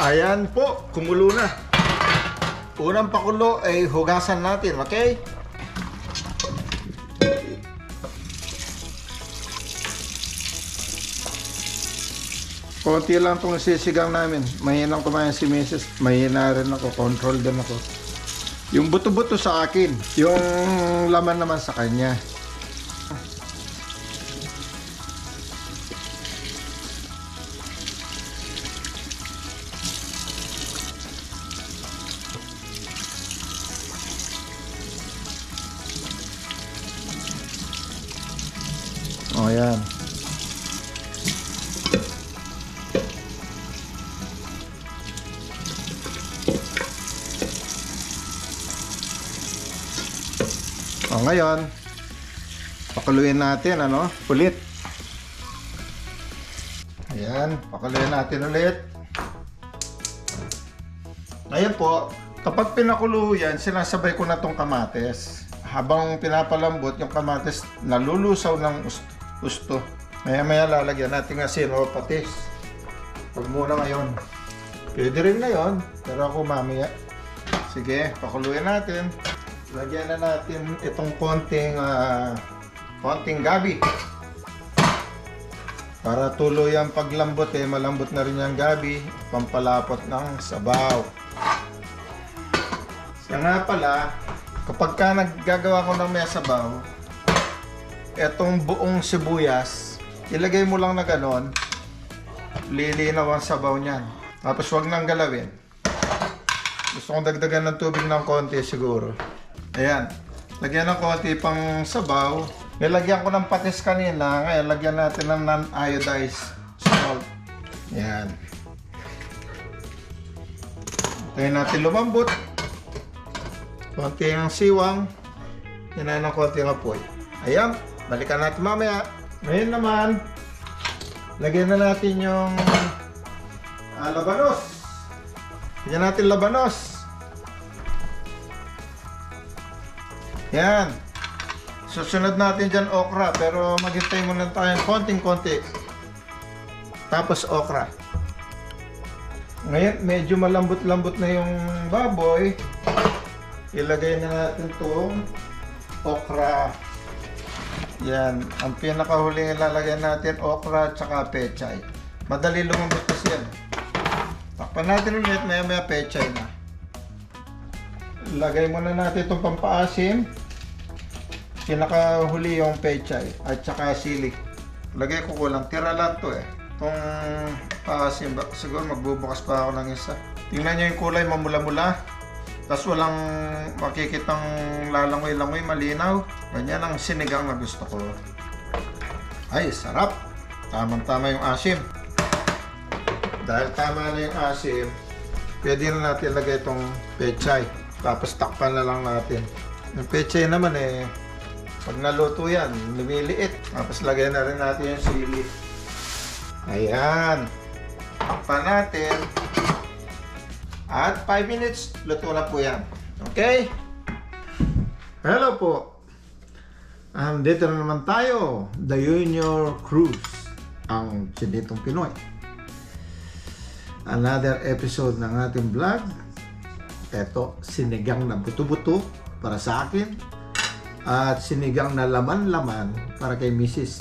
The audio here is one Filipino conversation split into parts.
Ayan po, kumulo na. Unang pakulo ay hugasan natin, okay? Konti lang itong sisigang namin. Mahinang kumain si Mrs. Mahina rin ako, control din ako. Yung buto-buto sa akin, yung laman naman sa kanya. O yan. O ngayon, pakuluin natin ulit. Ayan, pakuluin natin ulit. Ngayon po, kapag pinakulo yan, sinasabay ko na tong kamates. Habang pinapalambot yung kamates, nalulusaw ng gusto. Maya-maya lalagyan natin asin o patis. Huwag muna ngayon. Pwede rin ngayon, pero ako mamaya. Sige, pakuluin natin. Lagyan na natin itong konting gabi. Para tuloy ang paglambot malambot na rin yung gabi. Pampalapot ng sabaw. Kaya nga pala, kapag ka naggagawa ko ng may sabaw, etong buong sibuyas, ilagay mo lang na ganon, lilinaw ang sabaw niyan. Tapos wag nang galawin. Gusto kong dagdagan ng tubig ng konti siguro. Ayan, lagyan ng konti pang sabaw. Nilagyan ko ng patis kanina, ngayon lagyan natin ng non-iodized salt. Ayan. Tayo natin lumambot. Konti ang siwang. Yan na ng konti ang apoy. Ayan. Balikan natin mamaya. Ngayon naman, lagyan na natin yung labanos. Lagyan natin labanos. Yan. Susunod natin dyan okra, pero maghintay muna tayo konting-konti. Tapos okra. Ngayon, medyo malambot-lambot na yung baboy. Ilagay na natin itong okra. Yan, ang pinakahuling ilalagay natin, okra at saka pechay. Madali lumambot kasi yan. Takpan natin ulit, maya pechay na. Lagay muna natin itong pampaasim. Pinakahuli yung pechay at saka sili. Lagay ko kulang, tira lang to Itong paasim, siguro magbubukas pa ako ng isa. Tingnan nyo yung kulay, mamula-mula. Tapos walang makikitang lalangoy-langoy, malinaw. Ganyan ang sinigang na gusto ko. Ay, sarap. Tamang-tama yung asim. Dahil tama na yung asim, pwede na natin lagay itong pechay. Tapos takpan na lang natin. Yung pechay naman pag naluto yan, lumiliit. Tapos lagay na rin natin yung sili. Ayan. Takpan natin. At 5 minutes, luto na po yan. Okay? Hello po. Dito na naman tayo. The Junior Cruz. Ang Chinitong Pinoy. Another episode ng ating vlog. Ito, sinigang na buto-buto para sa akin. At sinigang na laman-laman para kay Mrs.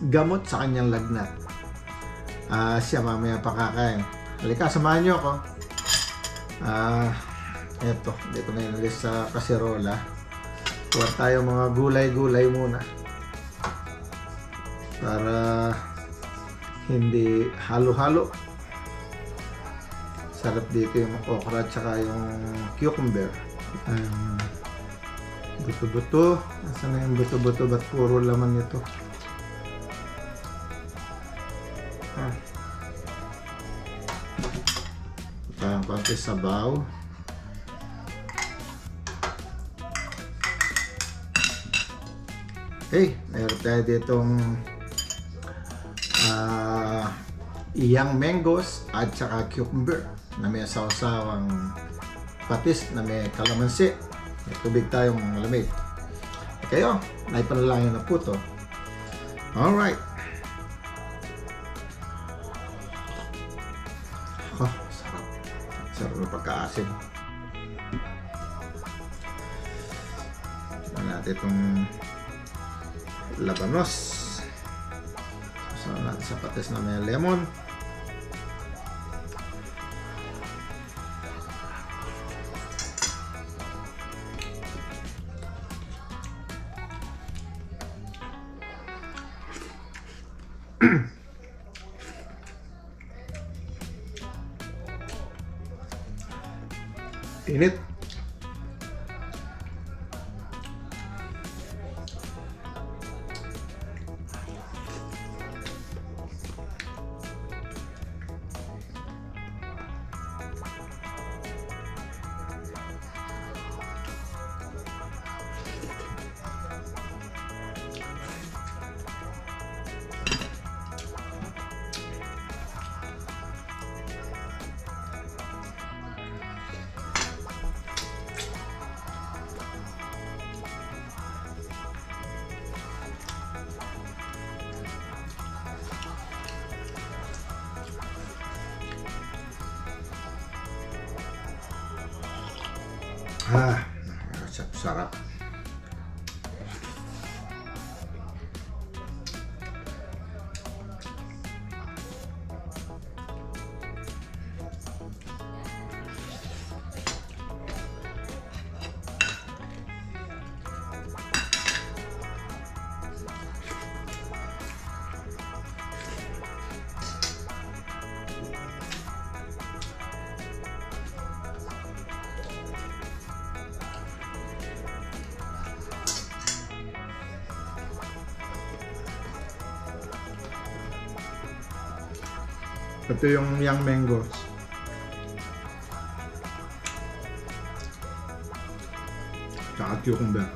Gamot sa kanyang lagnat. Siya mamaya pakakain. Halika, samahan niyo ako. Eto, dito na inalis sa kaserola. Kuha tayo mga gulay-gulay muna para hindi halo-halo. Sarap dito yung okra at saka yung cucumber. Buto-buto. Nasaan na yung buto-buto? Ba't puro laman nito? Parang konti sabaw. Okay, meron tayo ditong iyang mangoes at saka cucumber na may sawsawang patis na may kalamansi. May tubig tayong malamig. Kayo, naipanalangin na po ito. Alright. Oh, sarap. Sarap ng pagkaasim. Tignan natin itong labanos. Saan natin sa patis na may lemon. Init. Sarap. Ito yung young mangoes. Tsaka cucumber.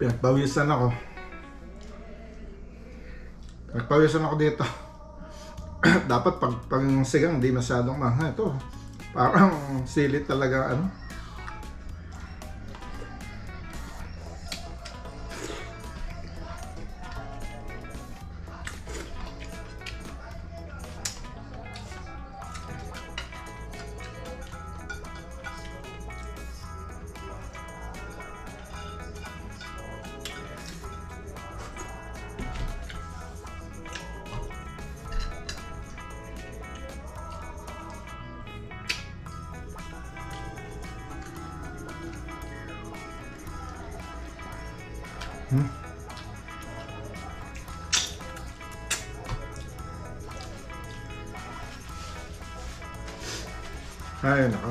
Pinagpawisan ako. Pinagpawisan ako dito. Dapat pag sigang hindi masyadong mahal. Ito, parang silit talaga ano. Ay, nako.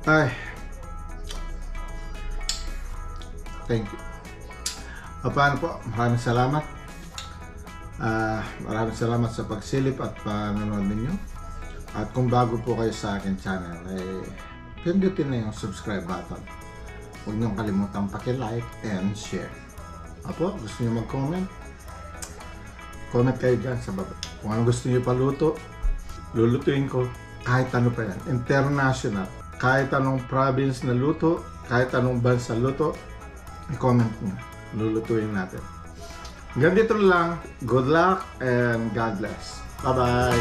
Ay. Thank you. Paano po? Maraming salamat. Maraming salamat sa pagsilip at panonood ninyo. At kung bago po kayo sa akin channel, ay pindutin na yung subscribe button. Huwag niyong kalimutang paki-like and share. Apo, gusto niyo mag-comment? Comment kayo dyan sa baba. Kung ano gusto niyo paluto, lulutuin ko. Kahit ano pa yan. International. Kahit anong province na luto, kahit anong bansa luto, i-comment niyo. Lulutuin natin. Hanggang dito lang. Good luck and God bless. Bye-bye.